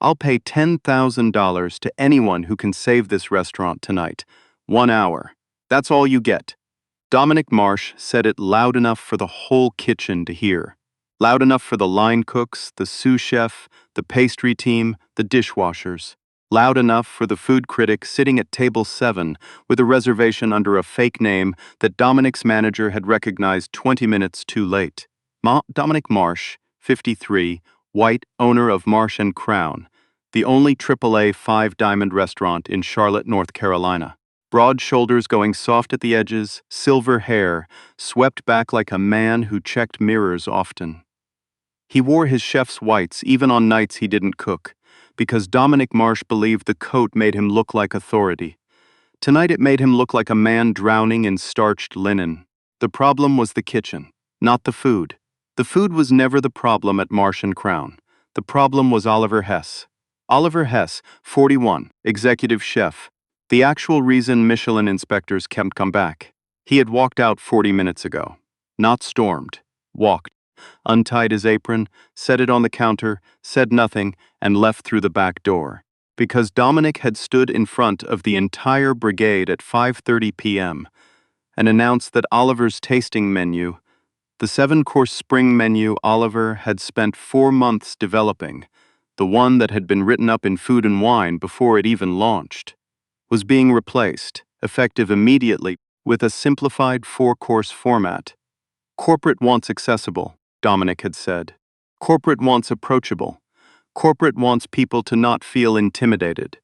I'll pay $10,000 to anyone who can save this restaurant tonight. 1 hour. That's all you get." Dominic Marsh said it loud enough for the whole kitchen to hear. Loud enough for the line cooks, the sous chef, the pastry team, the dishwashers. Loud enough for the food critic sitting at table 7 with a reservation under a fake name that Dominic's manager had recognized 20 minutes too late. Dominic Marsh, 53, white, owner of Marsh & Crown, the only AAA 5-diamond restaurant in Charlotte, North Carolina. Broad shoulders going soft at the edges, silver hair, swept back like a man who checked mirrors often. He wore his chef's whites even on nights he didn't cook, because Dominic Marsh believed the coat made him look like authority. Tonight it made him look like a man drowning in starched linen. The problem was the kitchen, not the food. The food was never the problem at Marsh & Crown. The problem was Oliver Hess. Oliver Hess, 41, executive chef. The actual reason Michelin inspectors kept come back. He had walked out 40 minutes ago. Not stormed. Walked. Untied his apron, set it on the counter, said nothing, and left through the back door. Because Dominic had stood in front of the entire brigade at 5:30 p.m. and announced that Oliver's tasting menu, the 7-course spring menu Oliver had spent 4 months developing, the one that had been written up in Food and Wine before it even launched, was being replaced, effective immediately, with a simplified 4-course format. Corporate wants accessible, Dominic had said. Corporate wants approachable. Corporate wants people to not feel intimidated.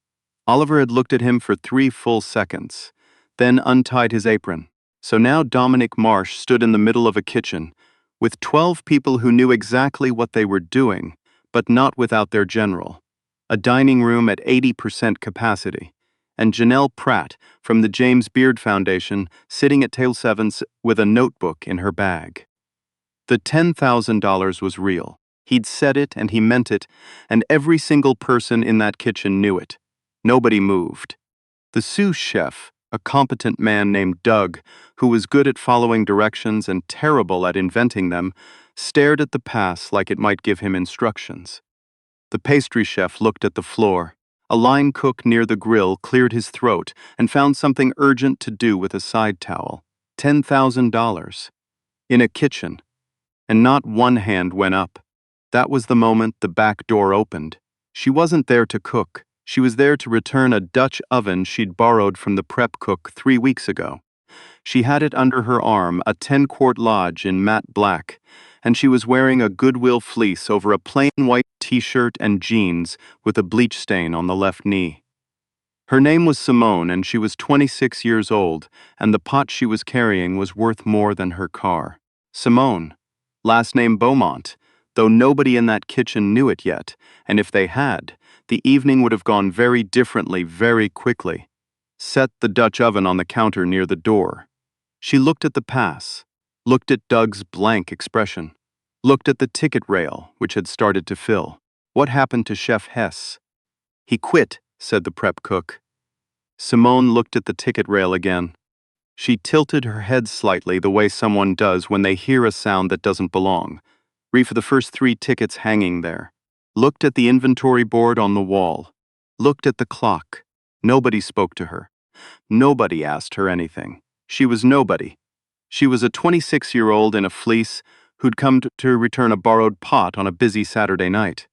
Oliver had looked at him for 3 full seconds, then untied his apron. So now Dominic Marsh stood in the middle of a kitchen, with 12 people who knew exactly what they were doing, but not without their general. A dining room at 80% capacity, and Janelle Pratt from the James Beard Foundation sitting at table 7 with a notebook in her bag. The $10,000 was real. He'd said it and he meant it, and every single person in that kitchen knew it. Nobody moved. The sous chef, a competent man named Doug, who was good at following directions and terrible at inventing them, stared at the pass like it might give him instructions. The pastry chef looked at the floor. A line cook near the grill cleared his throat and found something urgent to do with a side towel. $10,000. In a kitchen. And not one hand went up. That was the moment the back door opened. She wasn't there to cook. She was there to return a Dutch oven she'd borrowed from the prep cook 3 weeks ago. She had it under her arm, a 10-quart Lodge in matte black, and she was wearing a Goodwill fleece over a plain white t-shirt and jeans with a bleach stain on the left knee. Her name was Simone, and she was 26 years old, and the pot she was carrying was worth more than her car. Simone. Last name Beaumont, though nobody in that kitchen knew it yet, and if they had, the evening would have gone very differently very quickly. Set the Dutch oven on the counter near the door. She looked at the pass, looked at Doug's blank expression, looked at the ticket rail, which had started to fill. What happened to Chef Hess? He quit, said the prep cook. Simone looked at the ticket rail again. She tilted her head slightly the way someone does when they hear a sound that doesn't belong. For the first 3 tickets hanging there. Looked at the inventory board on the wall. Looked at the clock. Nobody spoke to her. Nobody asked her anything. She was nobody. She was a 26-year-old in a fleece who'd come to return a borrowed pot on a busy Saturday night.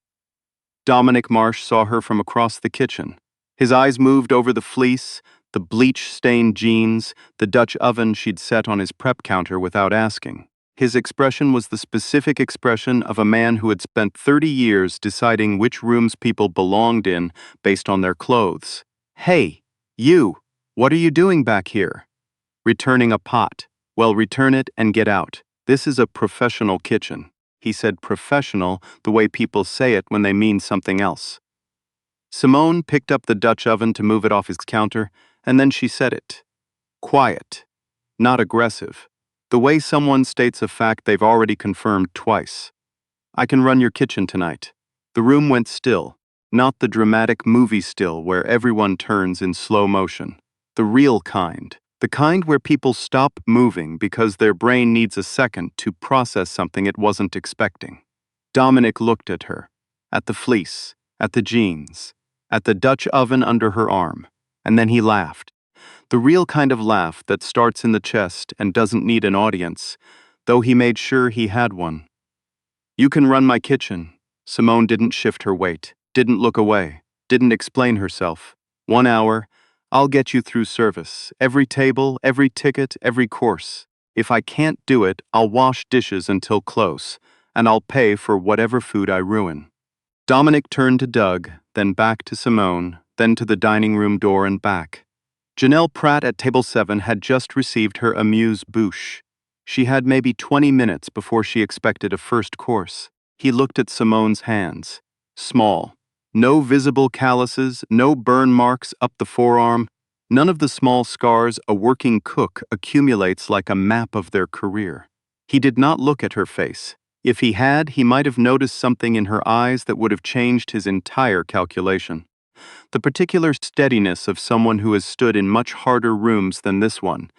Dominic Marsh saw her from across the kitchen. His eyes moved over the fleece, the bleach-stained jeans, the Dutch oven she'd set on his prep counter without asking. His expression was the specific expression of a man who had spent 30 years deciding which rooms people belonged in based on their clothes. "Hey, you, what are you doing back here?" "Returning a pot." "Well, return it and get out. This is a professional kitchen." He said professional the way people say it when they mean something else. Simone picked up the Dutch oven to move it off his counter, and then she said it. Quiet. Not aggressive. The way someone states a fact they've already confirmed twice. "I can run your kitchen tonight." The room went still, not the dramatic movie still where everyone turns in slow motion. The real kind. The kind where people stop moving because their brain needs a second to process something it wasn't expecting. Dominic looked at her, at the fleece, at the jeans, at the Dutch oven under her arm, and then he laughed. The real kind of laugh that starts in the chest and doesn't need an audience, though he made sure he had one. You can run my kitchen. Simone didn't shift her weight, didn't look away, didn't explain herself. 1 hour, I'll get you through service, every table, every ticket, every course. If I can't do it, I'll wash dishes until close, and I'll pay for whatever food I ruin. Dominic turned to Doug, then back to Simone, then to the dining room door and back. Janelle Pratt at table 7 had just received her amuse-bouche. She had maybe 20 minutes before she expected a first course. He looked at Simone's hands. Small. No visible calluses, no burn marks up the forearm, none of the small scars a working cook accumulates like a map of their career. He did not look at her face. If he had, he might have noticed something in her eyes that would have changed his entire calculation. The particular steadiness of someone who has stood in much harder rooms than this one.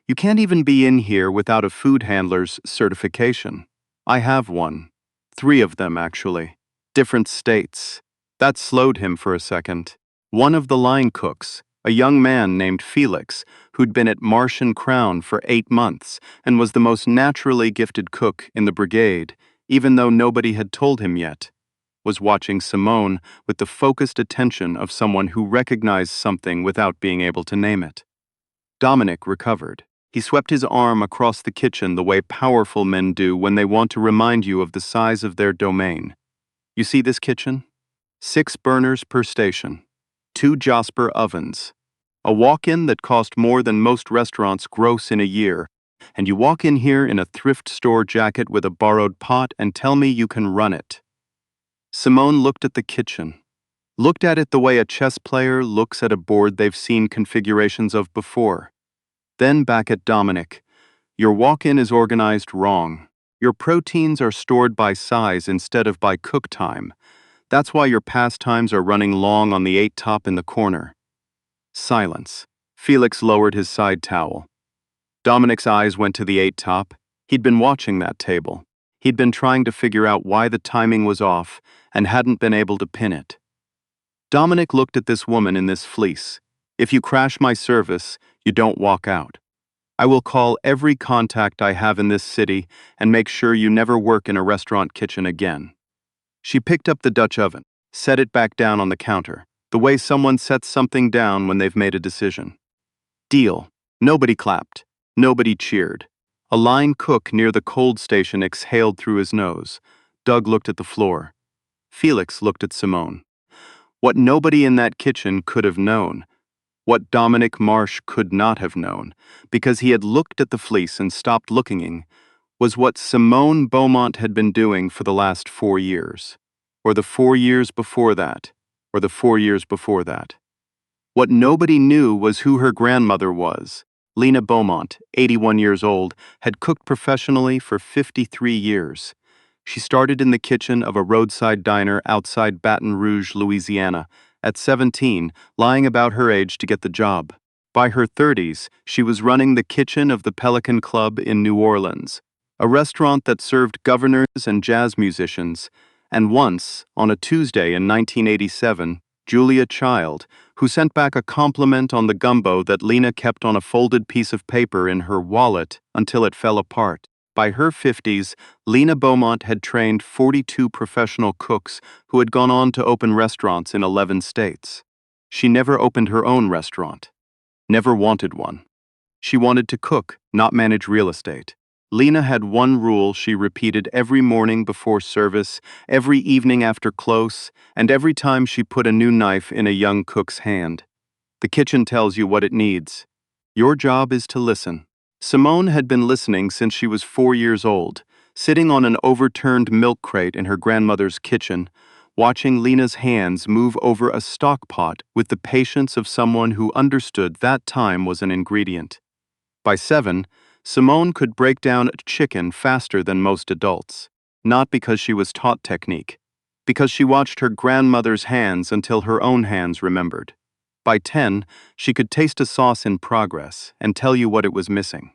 You can't even be in here without a food handler's certification. I have one. 3 of them, actually. Different states. That slowed him for a second. One of the line cooks, a young man named Felix, who'd been at Marsh & Crown for 8 months and was the most naturally gifted cook in the brigade, even though nobody had told him yet, was watching Simone with the focused attention of someone who recognized something without being able to name it. Dominic recovered. He swept his arm across the kitchen the way powerful men do when they want to remind you of the size of their domain. You see this kitchen? 6 burners per station. 2 Josper ovens. A walk-in that cost more than most restaurants gross in a year, and you walk in here in a thrift store jacket with a borrowed pot and tell me you can run it. Simone looked at the kitchen. Looked at it the way a chess player looks at a board they've seen configurations of before. Then back at Dominic. Your walk-in is organized wrong. Your proteins are stored by size instead of by cook time. That's why your pastimes are running long on the 8 top in the corner. Silence. Felix lowered his side towel. Dominic's eyes went to the 8 top. He'd been watching that table. He'd been trying to figure out why the timing was off and hadn't been able to pin it. Dominic looked at this woman in this fleece. If you crash my service, you don't walk out. I will call every contact I have in this city and make sure you never work in a restaurant kitchen again. She picked up the Dutch oven, set it back down on the counter, the way someone sets something down when they've made a decision. Deal. Nobody clapped. Nobody cheered. A line cook near the cold station exhaled through his nose. Doug looked at the floor. Felix looked at Simone. What nobody in that kitchen could have known, what Dominic Marsh could not have known, because he had looked at the fleece and stopped looking, was what Simone Beaumont had been doing for the last 4 years, or the 4 years before that, or the 4 years before that. What nobody knew was who her grandmother was. Lena Beaumont, 81 years old, had cooked professionally for 53 years. She started in the kitchen of a roadside diner outside Baton Rouge, Louisiana, at 17, lying about her age to get the job. By her 30s, she was running the kitchen of the Pelican Club in New Orleans, a restaurant that served governors and jazz musicians, and once, on a Tuesday in 1987, Julia Child, who sent back a compliment on the gumbo that Lena kept on a folded piece of paper in her wallet until it fell apart. By her 50s, Lena Beaumont had trained 42 professional cooks who had gone on to open restaurants in 11 states. She never opened her own restaurant. Never wanted one. She wanted to cook, not manage real estate. Lena had one rule she repeated every morning before service, every evening after close, and every time she put a new knife in a young cook's hand. The kitchen tells you what it needs. Your job is to listen. Simone had been listening since she was 4 years old, sitting on an overturned milk crate in her grandmother's kitchen, watching Lena's hands move over a stock pot with the patience of someone who understood that time was an ingredient. By 7, Simone could break down a chicken faster than most adults, not because she was taught technique, because she watched her grandmother's hands until her own hands remembered. By 10, she could taste a sauce in progress and tell you what it was missing.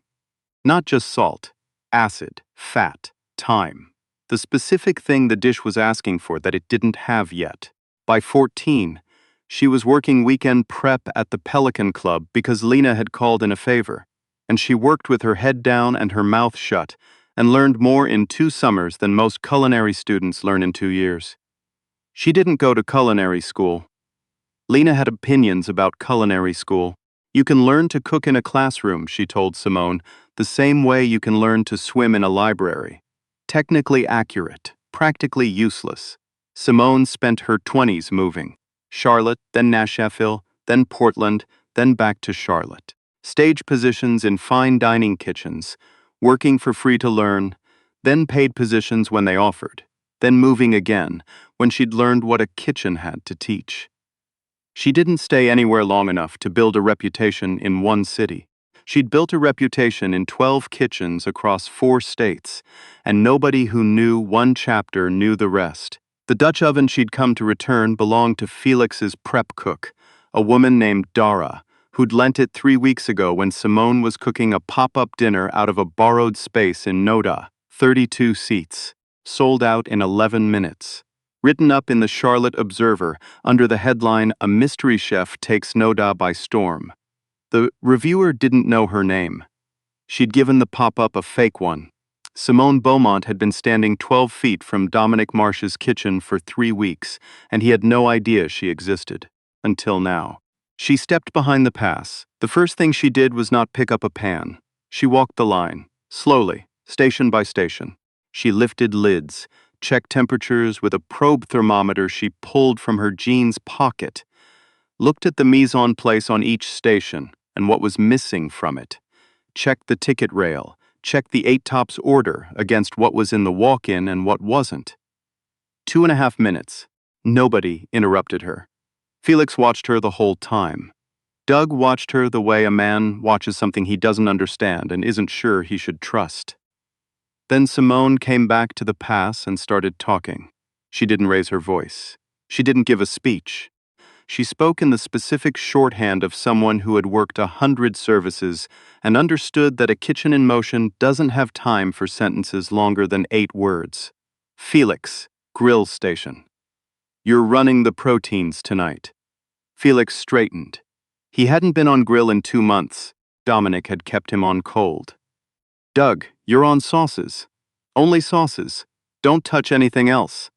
Not just salt, acid, fat, thyme. The specific thing the dish was asking for that it didn't have yet. By 14, she was working weekend prep at the Pelican Club because Lena had called in a favor, and she worked with her head down and her mouth shut and learned more in 2 summers than most culinary students learn in 2 years. She didn't go to culinary school. Lena had opinions about culinary school. You can learn to cook in a classroom, she told Simone, the same way you can learn to swim in a library. Technically accurate, practically useless. Simone spent her 20s moving. Charlotte, then Nashville, then Portland, then back to Charlotte. Stage positions in fine dining kitchens, working for free to learn, then paid positions when they offered, then moving again when she'd learned what a kitchen had to teach. She didn't stay anywhere long enough to build a reputation in one city. She'd built a reputation in 12 kitchens across 4 states, and nobody who knew one chapter knew the rest. The Dutch oven she'd come to return belonged to Felix's prep cook, a woman named Dara, who'd lent it 3 weeks ago when Simone was cooking a pop-up dinner out of a borrowed space in Noda, 32 seats, sold out in 11 minutes. Written up in the Charlotte Observer under the headline, "A Mystery Chef Takes Noda by Storm." The reviewer didn't know her name. She'd given the pop-up a fake one. Simone Beaumont had been standing 12 feet from Dominic Marsh's kitchen for 3 weeks, and he had no idea she existed. Until now. She stepped behind the pass. The first thing she did was not pick up a pan. She walked the line, slowly, station by station. She lifted lids, checked temperatures with a probe thermometer she pulled from her jeans pocket, looked at the mise en place on each station and what was missing from it, checked the ticket rail, checked the 8 Tops order against what was in the walk-in and what wasn't. 2.5 minutes. Nobody interrupted her. Felix watched her the whole time. Doug watched her the way a man watches something he doesn't understand and isn't sure he should trust. Then Simone came back to the pass and started talking. She didn't raise her voice. She didn't give a speech. She spoke in the specific shorthand of someone who had worked 100 services and understood that a kitchen in motion doesn't have time for sentences longer than 8 words. Felix, grill station. You're running the proteins tonight. Felix straightened. He hadn't been on grill in 2 months. Dominic had kept him on cold. Doug, you're on sauces. Only sauces. Don't touch anything else.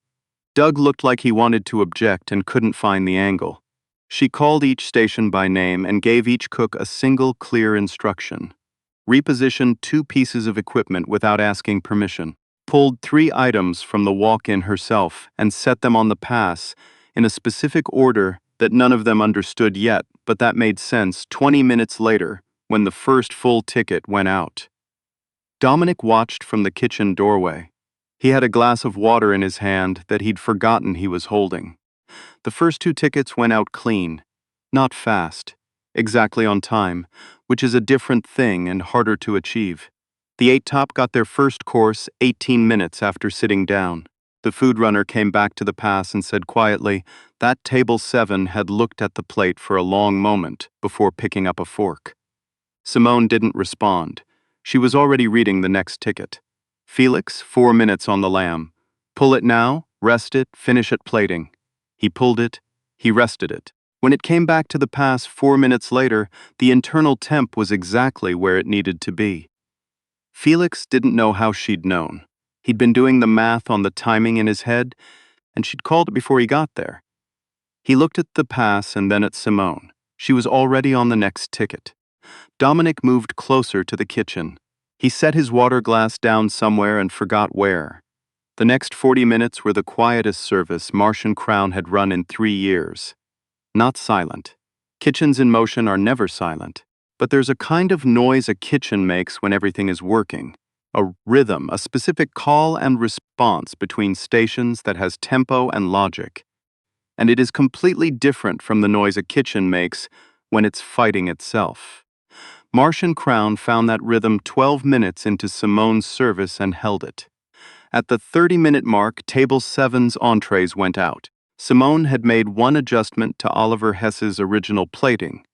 Doug looked like he wanted to object and couldn't find the angle. She called each station by name and gave each cook a single clear instruction. Repositioned 2 pieces of equipment without asking permission. Pulled 3 items from the walk-in herself and set them on the pass in a specific order that none of them understood yet, but that made sense 20 minutes later when the first full ticket went out. Dominic watched from the kitchen doorway. He had a glass of water in his hand that he'd forgotten he was holding. The first 2 tickets went out clean, not fast, exactly on time, which is a different thing and harder to achieve. The 8 Top got their first course 18 minutes after sitting down. The food runner came back to the pass and said quietly that table 7 had looked at the plate for a long moment before picking up a fork. Simone didn't respond. She was already reading the next ticket. Felix, 4 minutes on the lamb. Pull it now, rest it, finish it plating. He pulled it, he rested it. When it came back to the pass 4 minutes later, the internal temp was exactly where it needed to be. Felix didn't know how she'd known. He'd been doing the math on the timing in his head, and she'd called it before he got there. He looked at the pass and then at Simone. She was already on the next ticket. Dominic moved closer to the kitchen. He set his water glass down somewhere and forgot where. The next 40 minutes were the quietest service Marsh & Crown had run in 3 years. Not silent. Kitchens in motion are never silent. But there's a kind of noise a kitchen makes when everything is working. A rhythm, a specific call and response between stations that has tempo and logic. And it is completely different from the noise a kitchen makes when it's fighting itself. Marsh & Crown found that rhythm 12 minutes into Simone's service and held it. At the 30-minute mark, Table 7's entrees went out. Simone had made one adjustment to Oliver Hess's original plating,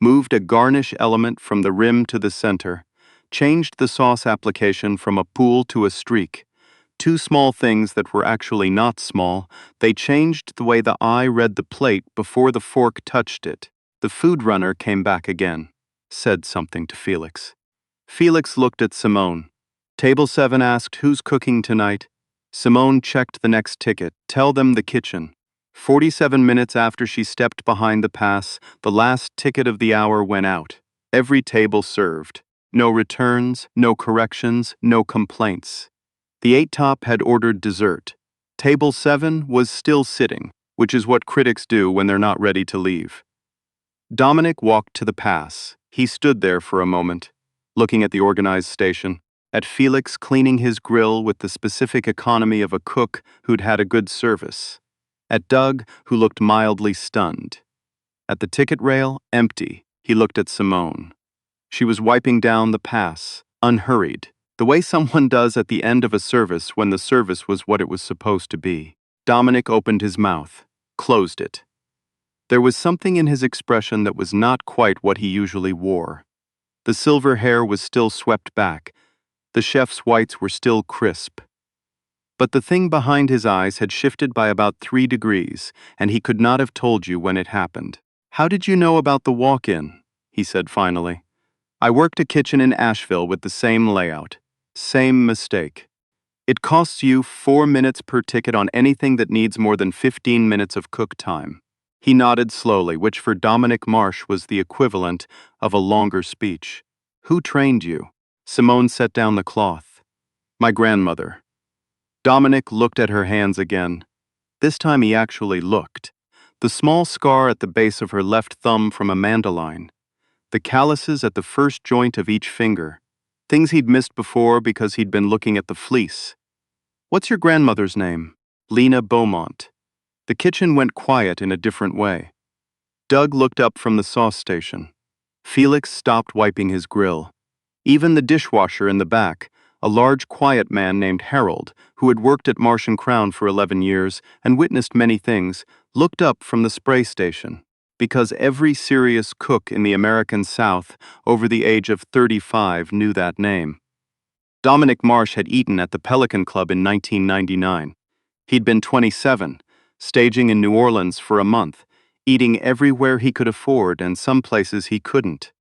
moved a garnish element from the rim to the center, changed the sauce application from a pool to a streak, Two small things that were actually not small. They changed the way the eye read the plate before the fork touched it. The food runner came back again, said something to Felix. Felix looked at Simone. Table 7 asked, "Who's cooking tonight?" Simone checked the next ticket. "Tell them the kitchen." 47 minutes after she stepped behind the pass, the last ticket of the hour went out. Every table served. No returns, no corrections, no complaints. The 8-top had ordered dessert. Table 7 was still sitting, which is what critics do when they're not ready to leave. Dominic walked to the pass. He stood there for a moment, looking at the organized station, at Felix cleaning his grill with the specific economy of a cook who'd had a good service, at Doug, who looked mildly stunned. At the ticket rail, empty, he looked at Simone. She was wiping down the pass, unhurried, the way someone does at the end of a service when the service was what it was supposed to be. Dominic opened his mouth, closed it. There was something in his expression that was not quite what he usually wore. The silver hair was still swept back. The chef's whites were still crisp. But the thing behind his eyes had shifted by about 3 degrees, and he could not have told you when it happened. "How did you know about the walk-in?" he said finally. "I worked a kitchen in Asheville with the same layout. Same mistake. It costs you 4 minutes per ticket on anything that needs more than 15 minutes of cook time." He nodded slowly, which for Dominic Marsh was the equivalent of a longer speech. "Who trained you?" Simone set down the cloth. "My grandmother." Dominic looked at her hands again. This time he actually looked. The small scar at the base of her left thumb from a mandolin. The calluses at the first joint of each finger. Things he'd missed before because he'd been looking at the fleece. "What's your grandmother's name?" "Lena Beaumont." The kitchen went quiet in a different way. Doug looked up from the sauce station. Felix stopped wiping his grill. Even the dishwasher in the back, a large quiet man named Harold, who had worked at Marsh & Crown for 11 years and witnessed many things, looked up from the spray station. Because every serious cook in the American South over the age of 35 knew that name. Dominic Marsh had eaten at the Pelican Club in 1999. He'd been 27, staging in New Orleans for a month, eating everywhere he could afford and some places he couldn't.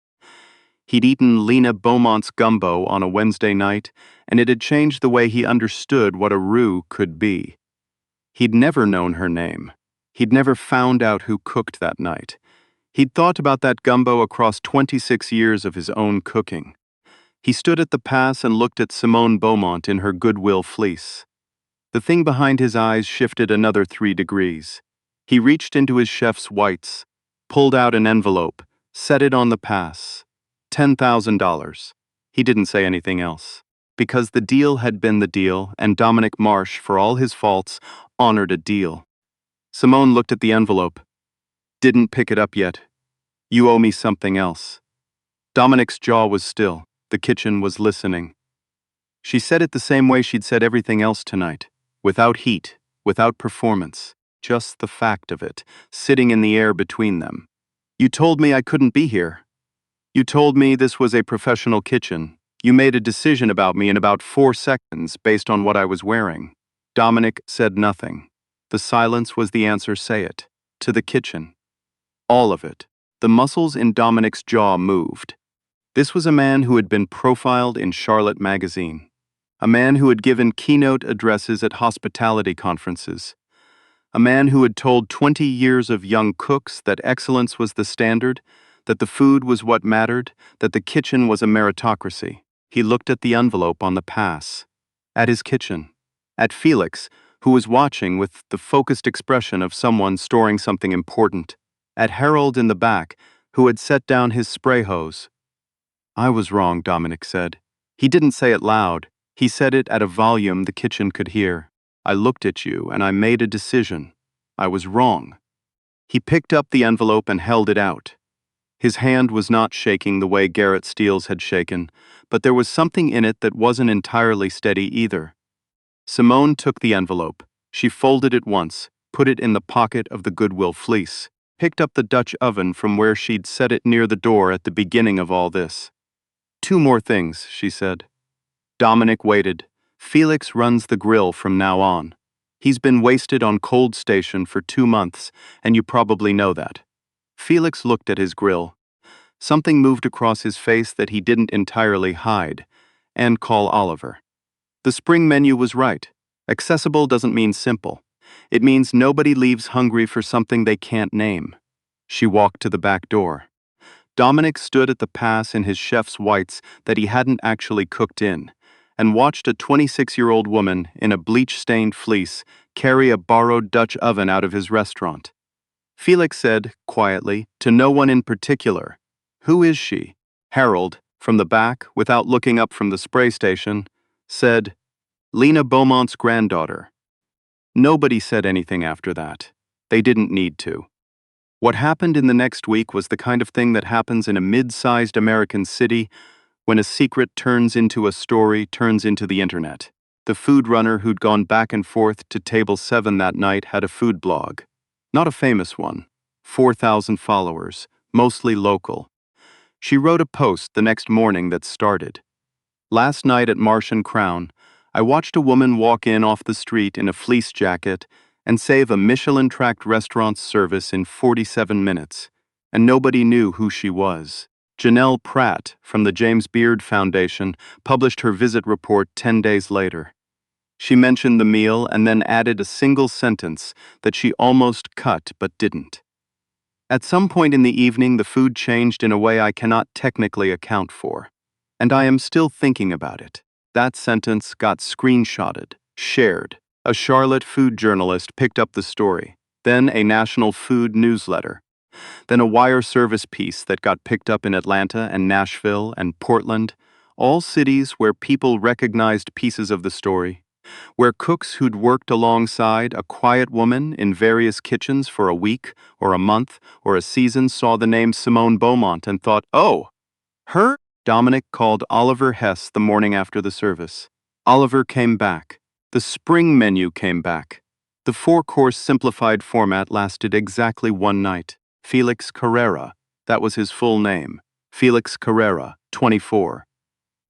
He'd eaten Lena Beaumont's gumbo on a Wednesday night, and it had changed the way he understood what a roux could be. He'd never known her name. He'd never found out who cooked that night. He'd thought about that gumbo across 26 years of his own cooking. He stood at the pass and looked at Simone Beaumont in her Goodwill fleece. The thing behind his eyes shifted another 3 degrees. He reached into his chef's whites, pulled out an envelope, set it on the pass. $10,000. He didn't say anything else. Because the deal had been the deal, and Dominic Marsh, for all his faults, honored a deal. Simone looked at the envelope. "Didn't pick it up yet. You owe me something else." Dominic's jaw was still. The kitchen was listening. She said it the same way she'd said everything else tonight. Without heat, without performance, just the fact of it, sitting in the air between them. "You told me I couldn't be here. You told me this was a professional kitchen. You made a decision about me in about 4 seconds based on what I was wearing." Dominic said nothing. The silence was the answer. Say it. To the kitchen. All of it. The muscles in Dominic's jaw moved. This was a man who had been profiled in Charlotte magazine. A man who had given keynote addresses at hospitality conferences. A man who had told 20 years of young cooks that excellence was the standard, that the food was what mattered, that the kitchen was a meritocracy. He looked at the envelope on the pass. At his kitchen. At Felix, who was watching with the focused expression of someone storing something important. At Harold in the back, who had set down his spray hose. "I was wrong," Dominic said. He didn't say it loud. He said it at a volume the kitchen could hear. "I looked at you and I made a decision. I was wrong." He picked up the envelope and held it out. His hand was not shaking the way Garrett Steele's had shaken, but there was something in it that wasn't entirely steady either. Simone took the envelope. She folded it once, put it in the pocket of the Goodwill fleece, picked up the Dutch oven from where she'd set it near the door at the beginning of all this. "2 more things," she said. Dominic waited. Felix runs the grill from now on. He's been wasted on Cold Station for 2 months, and you probably know that. Felix looked at his grill. Something moved across his face that he didn't entirely hide. And call Oliver. The spring menu was right. Accessible doesn't mean simple. It means nobody leaves hungry for something they can't name. She walked to the back door. Dominic stood at the pass in his chef's whites that he hadn't actually cooked in, and watched a 26-year-old woman in a bleach-stained fleece carry a borrowed Dutch oven out of his restaurant. Felix said, quietly, to no one in particular, "Who is she?" Harold, from the back, without looking up from the spray station, said, "Lena Beaumont's granddaughter." Nobody said anything after that. They didn't need to. What happened in the next week was the kind of thing that happens in a mid-sized American city when a secret turns into a story, turns into the internet. The food runner who'd gone back and forth to table 7 that night had a food blog. Not a famous one. 4,000 followers, mostly local. She wrote a post the next morning that started, "Last night at Marsh and Crown, I watched a woman walk in off the street in a fleece jacket and save a Michelin-tracked restaurant's service in 47 minutes, and nobody knew who she was." Janelle Pratt from the James Beard Foundation published her visit report 10 days later. She mentioned the meal and then added a single sentence that she almost cut but didn't. "At some point in the evening, the food changed in a way I cannot technically account for, and I am still thinking about it." That sentence got screenshotted, shared. A Charlotte food journalist picked up the story, then a national food newsletter, then a wire service piece that got picked up in Atlanta and Nashville and Portland, all cities where people recognized pieces of the story, where cooks who'd worked alongside a quiet woman in various kitchens for a week or a month or a season saw the name Simone Beaumont and thought, "Oh, her?" Dominic called Oliver Hess the morning after the service. Oliver came back. The spring menu came back. The 4-course simplified format lasted exactly one night. Felix Carrera, that was his full name. Felix Carrera, 24.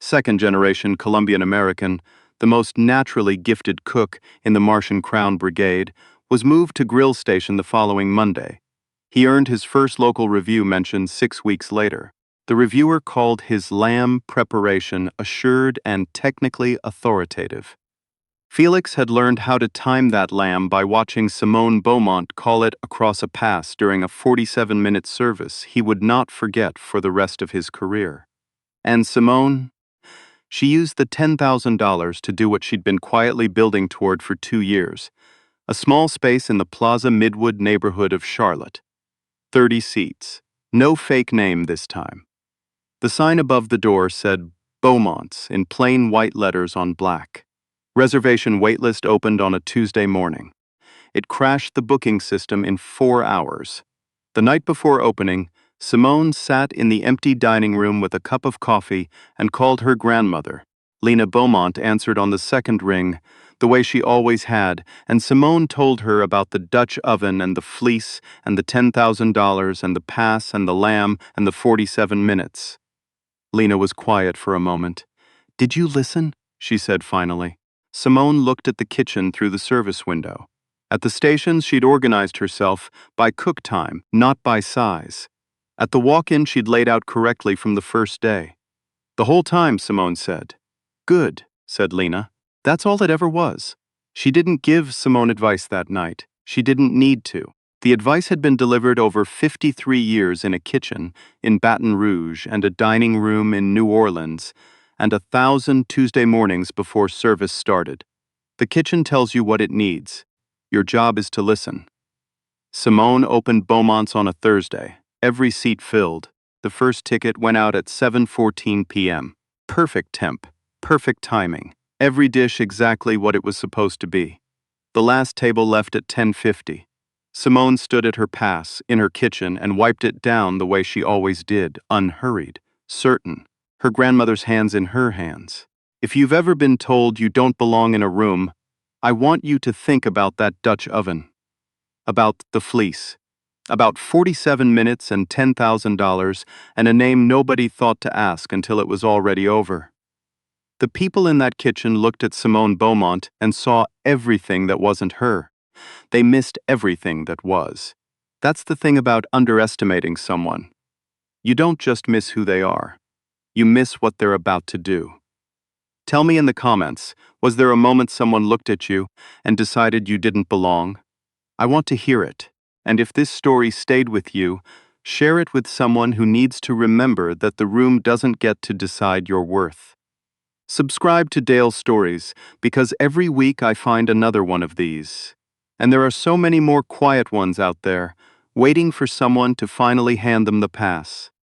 Second-generation Colombian-American, the most naturally gifted cook in the Marsh and Crown Brigade, was moved to Grill Station the following Monday. He earned his first local review mention 6 weeks later. The reviewer called his lamb preparation assured and technically authoritative. Felix had learned how to time that lamb by watching Simone Beaumont call it across a pass during a 47-minute service he would not forget for the rest of his career. And Simone? She used the $10,000 to do what she'd been quietly building toward for 2 years, a small space in the Plaza Midwood neighborhood of Charlotte. 30 seats. No fake name this time. The sign above the door said Beaumont's in plain white letters on black. Reservation waitlist opened on a Tuesday morning. It crashed the booking system in 4 hours. The night before opening, Simone sat in the empty dining room with a cup of coffee and called her grandmother. Lena Beaumont answered on the second ring, the way she always had, and Simone told her about the Dutch oven and the fleece and the $10,000 and the pass and the lamb and the 47 minutes. Lena was quiet for a moment. "Did you listen?" she said finally. Simone looked at the kitchen through the service window. At the stations, she'd organized herself by cook time, not by size. At the walk-in, she'd laid out correctly from the first day. "The whole time," Simone said. "Good," said Lena. That's all it ever was. She didn't give Simone advice that night. She didn't need to. The advice had been delivered over 53 years in a kitchen in Baton Rouge and a dining room in New Orleans, and 1,000 Tuesday mornings before service started. The kitchen tells you what it needs. Your job is to listen. Simone opened Beaumont's on a Thursday. Every seat filled. The first ticket went out at 7:14 p.m. Perfect temp. Perfect timing. Every dish exactly what it was supposed to be. The last table left at 10:50. Simone stood at her pass in her kitchen and wiped it down the way she always did, unhurried, certain, her grandmother's hands in her hands. If you've ever been told you don't belong in a room, I want you to think about that Dutch oven. About the fleece. About 47 minutes and $10,000 and a name nobody thought to ask until it was already over. The people in that kitchen looked at Simone Beaumont and saw everything that wasn't her. They missed everything that was. That's the thing about underestimating someone. You don't just miss who they are. You miss what they're about to do. Tell me in the comments, was there a moment someone looked at you and decided you didn't belong? I want to hear it. And if this story stayed with you, share it with someone who needs to remember that the room doesn't get to decide your worth. Subscribe to Dale's Stories because every week I find another one of these. And there are so many more quiet ones out there, waiting for someone to finally hand them the pass.